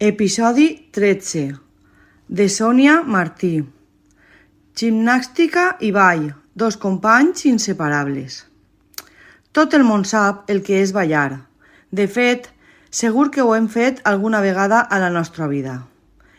Episodi 13 de Sònia Martí. Gimnàstica i ball, dos companys inseparables. Tot el món sap el que és ballar. De fet, segur que ho hem fet alguna vegada a la nostra vida.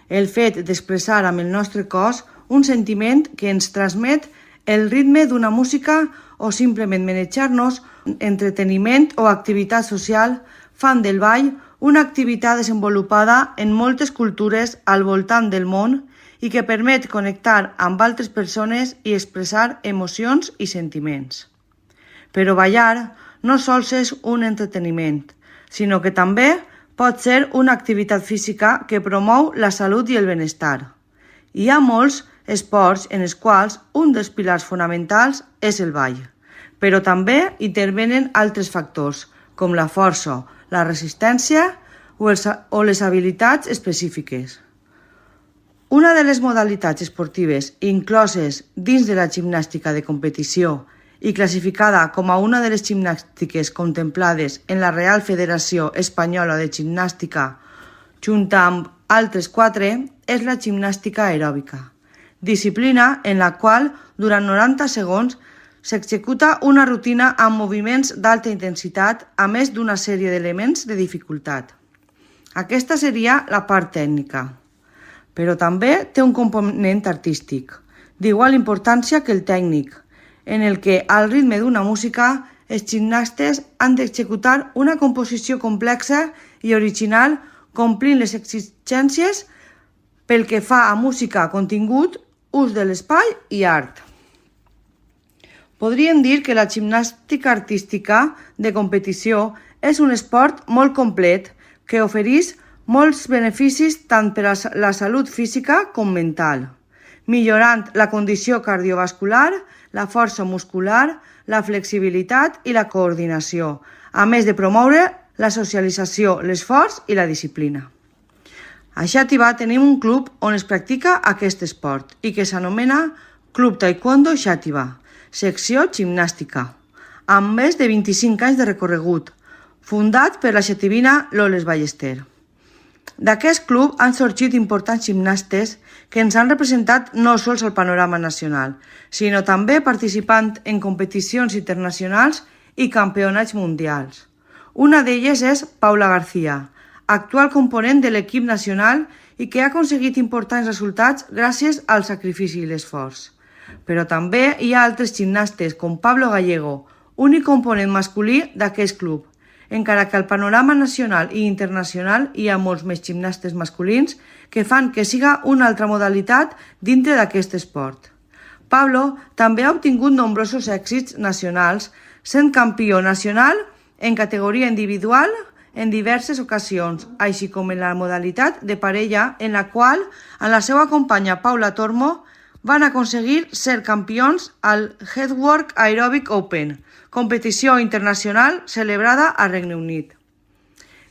El fet d'expressar amb el nostre cos un sentiment que ens transmet el ritme d'una música o simplement manejar-nos, entreteniment o activitat social fan del ball una activitat desenvolupada en moltes cultures al voltant del món i que permet connectar amb altres persones i expressar emocions i sentiments. Però ballar no sols és un entreteniment, sinó que també pot ser una activitat física que promou la salut i el benestar. Hi ha molts esports en els quals un dels pilars fonamentals és el ball, però també intervenen altres factors, com la força, la resistència o les habilitats específiques. Una de les modalitats esportives incloses dins de la gimnàstica de competició i classificada com a una de les gimnàstiques contemplades en la Real Federació Espanyola de Gimnàstica, junt amb altres 4, és la gimnàstica aeròbica, disciplina en la qual durant 90 segons s'executa una rutina amb moviments d'alta intensitat a més d'una sèrie d'elements de dificultat. Aquesta seria la part tècnica, però també té un component artístic, d'igual importància que el tècnic, en el que al ritme d'una música els gimnastes han d'executar una composició complexa i original complint les exigències pel que fa a música, contingut, ús de l'espai i art. Podríem dir que la gimnàstica artística de competició és un esport molt complet que ofereix molts beneficis tant per a la salut física com mental, millorant la condició cardiovascular, la força muscular, la flexibilitat i la coordinació, a més de promoure la socialització, l'esforç i la disciplina. A Xàtiva tenim un club on es practica aquest esport i que s'anomena Club Taekwondo Xàtiva, secció gimnàstica, amb més de 25 anys de recorregut, fundat per la xativina Loles Ballester. D'aquest club han sorgit importants gimnastes que ens han representat no sols al panorama nacional, sinó també participant en competicions internacionals i campionats mundials. Una d'elles és Paula García, actual component de l'equip nacional i que ha aconseguit importants resultats gràcies al sacrifici i l'esforç. Però també hi ha altres gimnastes com Pablo Gallego, únic component masculí d'aquest club, encara que al panorama nacional i internacional hi ha molts més gimnastes masculins que fan que siga una altra modalitat dintre d'aquest esport. Pablo també ha obtingut nombrosos èxits nacionals, sent campió nacional en categoria individual en diverses ocasions, així com en la modalitat de parella en la qual, amb la seva companya Paula Tormo, van aconseguir ser campions al Headwork Aerobic Open, competició internacional celebrada a Regne Unit.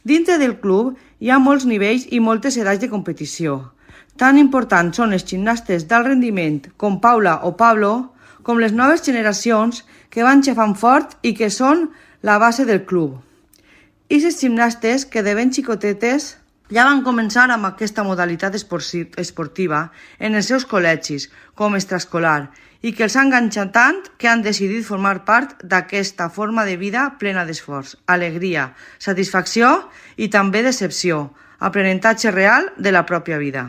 Dintre del club hi ha molts nivells i moltes edats de competició. Tan importants són els gimnastes d'alt rendiment com Paula o Pablo, com les noves generacions que van xafant fort i que són la base del club. I els gimnastes que de ben xicotetes ja van començar amb aquesta modalitat esportiva en els seus col·legis com extraescolar i que els ha enganxat tant que han decidit formar part d'aquesta forma de vida plena d'esforç, alegria, satisfacció i també decepció, aprenentatge real de la pròpia vida.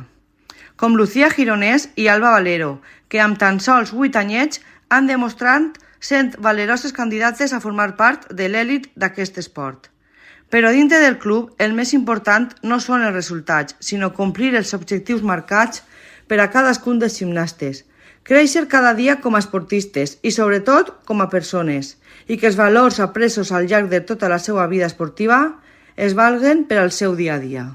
Com Lucía Gironès i Alba Valero, que amb tan sols 8 anyets han demostrat sent valeroses candidates a formar part de l'èlit d'aquest esport. Però dintre del club el més important no són els resultats, sinó complir els objectius marcats per a cadascun dels gimnastes, créixer cada dia com a esportistes i sobretot com a persones, i que els valors apresos al llarg de tota la seva vida esportiva es valguen per al seu dia a dia.